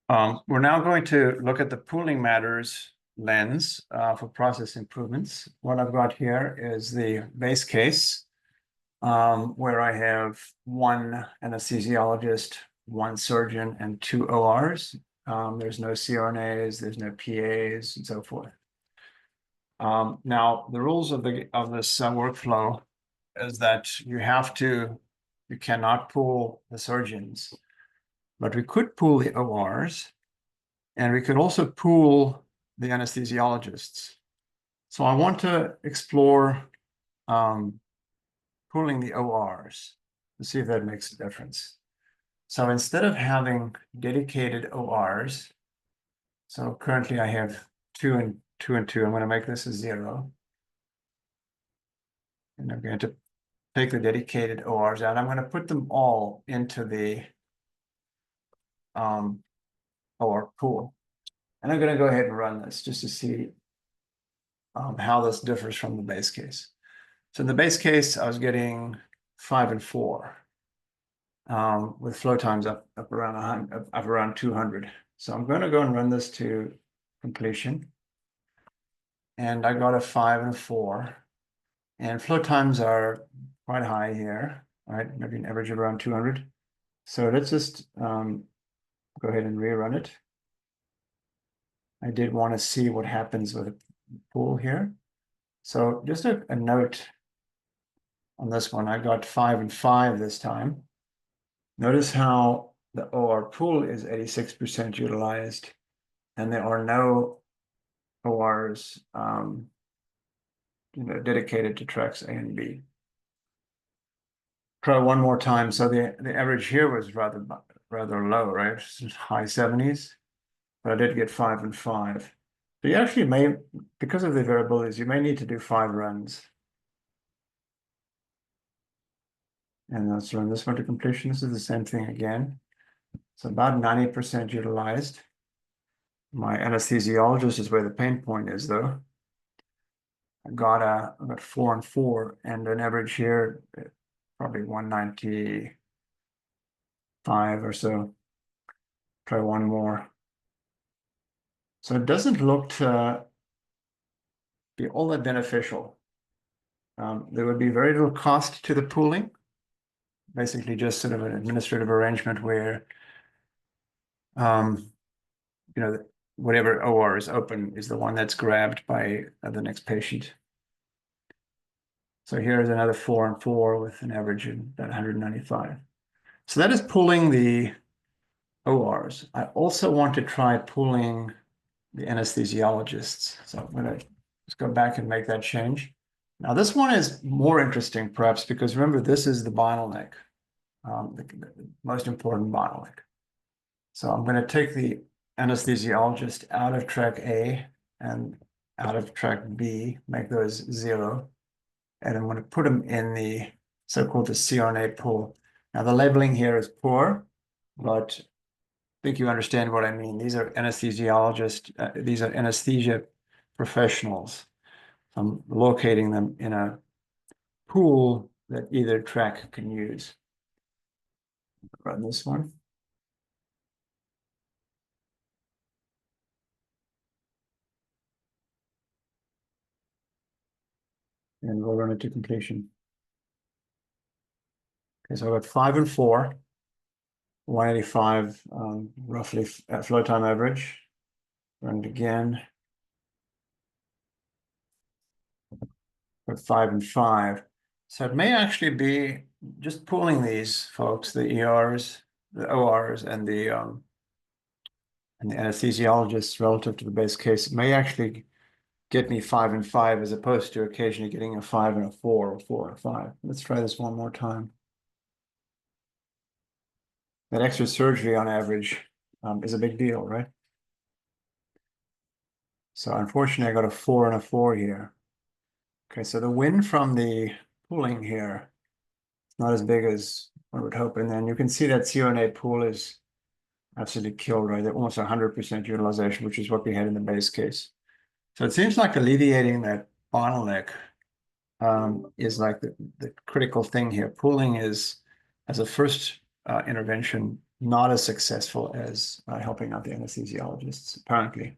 We're now going to look at the pooling matters lens for process improvements. What I've got here is the base case where I have one anesthesiologist, one surgeon, and two ORs. There's no CRNAs, there's no PAs, and so forth. Now, the rules of this workflow is that you cannot pool the surgeons, but we could pool the ORs, and we could also pool the anesthesiologists. So I want to explore pooling the ORs to see if that makes a difference. So instead of having dedicated ORs, so currently I have 2 and 2 and 2. I'm going to make this a 0. And I'm going to take the dedicated ORs out. I'm going to put them all into the OR pool. And I'm going to go ahead and run this just to see how this differs from the base case. So in the base case, I was getting 5 and 4 with flow times up around 200. So I'm going to go and run this to completion. And I got a 5 and a 4. And flow times are quite high here, right? Maybe an average of around 200. So let's just go ahead and rerun it. I did want to see what happens with the pool here. So just a note on this one, I got 5 and 5 this time. Notice how the OR pool is 86% utilized, and there are no ORs dedicated to tracks A and B. Try one more time. So the average here was rather low, right? High 70s, but I did get 5 and 5. So you actually may, because of the variabilities, you may need to do 5 runs. And let's run this one to completion. This is the same thing again. So about 90% utilized. My anesthesiologist is where the pain point is, though. I got 4 and 4, and an average here, probably 195 or so. Try one more. So it doesn't look to be all that beneficial. There would be very little cost to the pooling. Basically just sort of an administrative arrangement where, whatever OR is open is the one that's grabbed by the next patient. So here's another 4 and 4 with an average of about 195. So that is pooling the ORs. I also want to try pooling the anesthesiologists. So I'm going to just go back and make that change. Now this one is more interesting perhaps because remember this is the bottleneck, the most important bottleneck. So I'm going to take the anesthesiologist out of track A and out of track B, make those 0. And I'm going to put them in the so-called the CRNA pool. Now the labeling here is poor, but I think you understand what I mean. These are anesthesiologists, these are anesthesia professionals. I'm locating them in a pool that either track can use. Run this one. And we'll run it to completion. Okay, so I got 5 and 4, 185 roughly flow time average. Run it again. Got 5 and 5. So it may actually be just pooling these folks, the ERs, the ORs, and the anesthesiologists relative to the base case. It may actually get me 5 and 5 as opposed to occasionally getting a 5 and a 4 or 4 and 5. Let's try this one more time. That extra surgery on average is a big deal, right? So unfortunately, I got a 4 and a 4 here. Okay, so the win from the pooling here is not as big as one would hope. And then you can see that CRNA pool is absolutely killed, right? They're almost 100% utilization, which is what we had in the base case. So it seems like alleviating that bottleneck is like the critical thing here. Pooling is, as a first intervention, not as successful as helping out the anesthesiologists, apparently.